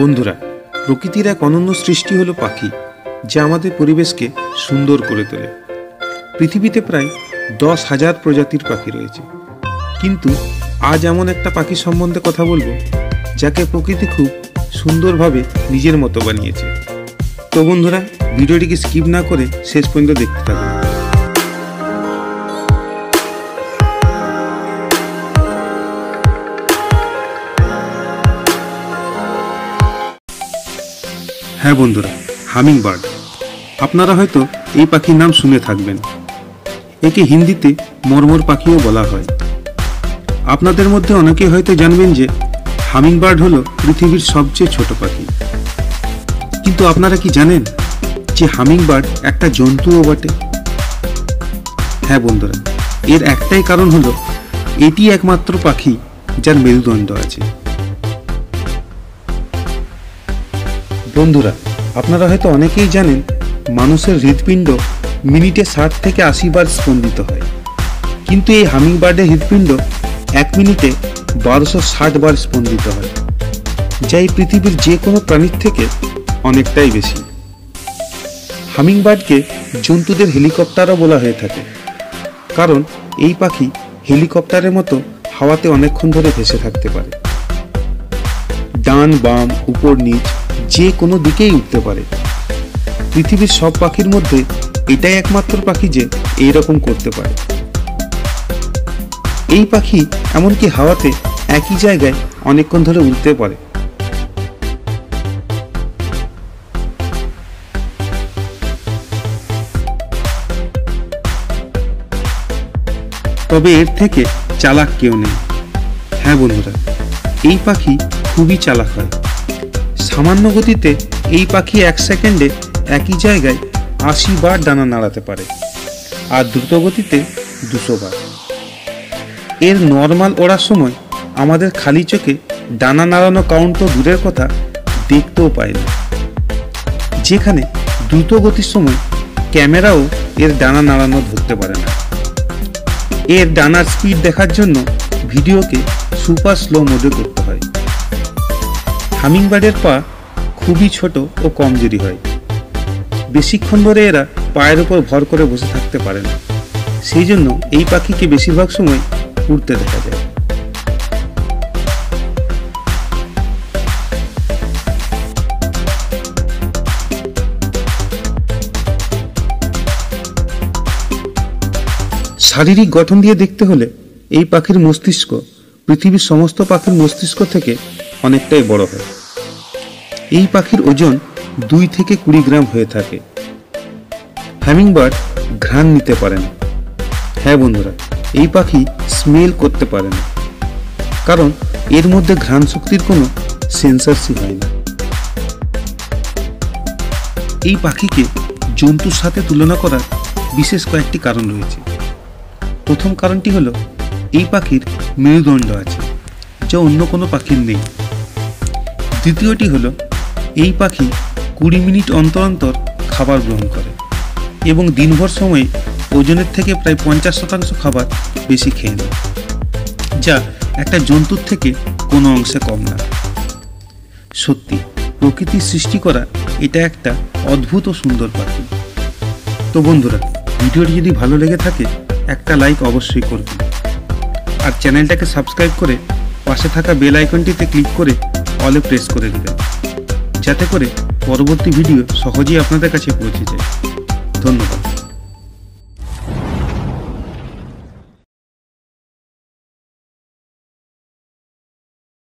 বন্ধুরা, প্রকৃতির এক অনন্য সৃষ্টি হলো পাখি, যা আমাদের পরিবেশকে সুন্দর করে তোলে। পৃথিবীতে প্রায় 10,000 প্রজাতির পাখি রয়েছে, কিন্তু আজ এমন একটা পাখি সম্বন্ধে কথা বলবো যাকে প্রকৃতি খুব সুন্দরভাবে নিজের মতো বানিয়েছে। তো বন্ধুরা, ভিডিওটিকে স্কিপ না করে শেষ পর্যন্ত দেখতে থাকুন। হ্যাঁ বন্ধুরা, হামিং বার্ড। আপনারা হয়তো এই পাখির নাম শুনে থাকবেন। একে হিন্দিতে মরমর পাখিও বলা হয়। আপনাদের মধ্যে অনেকে হয়তো জানবেন যে হামিং বার্ড হলো পৃথিবীর সবচেয়ে ছোট পাখি। কিন্তু আপনারা কি জানেন যে হামিং বার্ড একটা জন্তুও বটে? হ্যাঁ বন্ধুরা, এর একটাই কারণ হলো এটি একমাত্র পাখি যার মেরুদণ্ড আছে। বন্ধুরা, আপনারা হয়তো অনেকেই জানেন মানুষের হৃৎপিণ্ড মিনিটে 60 থেকে 80 বার স্পন্দিত হয়, কিন্তু এই হামিং বার্ডের হৃৎপিণ্ড 1 মিনিটে 1260 বার স্পন্দিত হয়, যা এই পৃথিবীর যে কোনো প্রাণীর থেকে অনেকটাই বেশি। হামিং বার্ডকে জন্তুদের হেলিকপ্টারও বলা হয়ে থাকে, কারণ এই পাখি হেলিকপ্টারের মতো হাওয়াতে অনেকক্ষণ ধরে ভেসে থাকতে পারে। ডান বাম উপর নিচ যে কোনো দিকেই উঠতে পারে। পৃথিবীর সব পাখির মধ্যে এটাই একমাত্র পাখি যে এইরকম করতে পারে। এই পাখি এমনকি হাওয়াতে একই জায়গায় অনেকক্ষণ ধরে উঠতে পারে। তবে এর থেকে চালাক কেউ নেই। হ্যাঁ বন্ধুরা, এই পাখি খুবই চালাক হয়। সামান্য গতিতে এই পাখি 1 সেকেন্ডে একই জায়গায় 80 বার ডানা নাড়াতে পারে, আর দ্রুত গতিতে 200 বার। এর নর্মাল ওড়ার সময় আমাদের খালি চোখে ডানা নাড়ানো কাউন্ট তো দূরের কথা, দেখতেও পায় না। যেখানে দ্রুত গতির সময় ক্যামেরাও এর ডানা নাড়ানো ধরতে পারে না। এর ডানার স্পিড দেখার জন্য ভিডিওকে সুপার স্লো মোডে করতে হয়। হামিং বার্ডের পা খুবই ছোট ও কমজোরি হয়। বেশিক্ষণ ধরে এরা পায়ের উপর ভর করে বসে থাকতে পারে না, সেই জন্য এই পাখিকে বেশিরভাগ সময় উড়তে দেখা যায়। শারীরিক গঠন দিয়ে দেখতে হলে এই পাখির মস্তিষ্ক পৃথিবীর সমস্ত পাখির মস্তিষ্ক থেকে অনেকটাই বড় হয়। এই পাখির ওজন 2 থেকে 20 গ্রাম হয়ে থাকে। হামিং বার্ড ঘ্রাণ নিতে পারে না। হ্যাঁ বন্ধুরা, এই পাখি স্মেল করতে পারে না, কারণ এর মধ্যে ঘ্রাণ শক্তির কোনো সেন্সরসই হয় না। এই পাখিকে জন্তুর সাথে তুলনা করার বিশেষ কয়েকটি কারণ রয়েছে। প্রথম কারণটি হলো এই পাখির মেরুদণ্ড আছে, যা অন্য কোনো পাখির নেই। দ্বিতীয়টি হলো এই পাখি 20 মিনিট অন্তর অন্তর খাবার গ্রহণ করে এবং দিনভর সময়ে ওজনের থেকে প্রায় 50% খাবার বেশি খেয়ে নেয়, যা একটা জন্তুর থেকে কোনো অংশে কম না। সত্যি প্রকৃতির সৃষ্টি করা এটা একটা অদ্ভুত ও সুন্দর পাখি। তো বন্ধুরা, ভিডিওটি যদি ভালো লেগে থাকে একটা লাইক অবশ্যই করবেন, আর চ্যানেলটাকে সাবস্ক্রাইব করে পাশে থাকা বেল আইকনটিতে ক্লিক করে অলে প্রেস করে দেবেন, যাতে করে পরবর্তী ভিডিও সহজেই আপনাদের কাছে পৌঁছে যায়। ধন্যবাদ।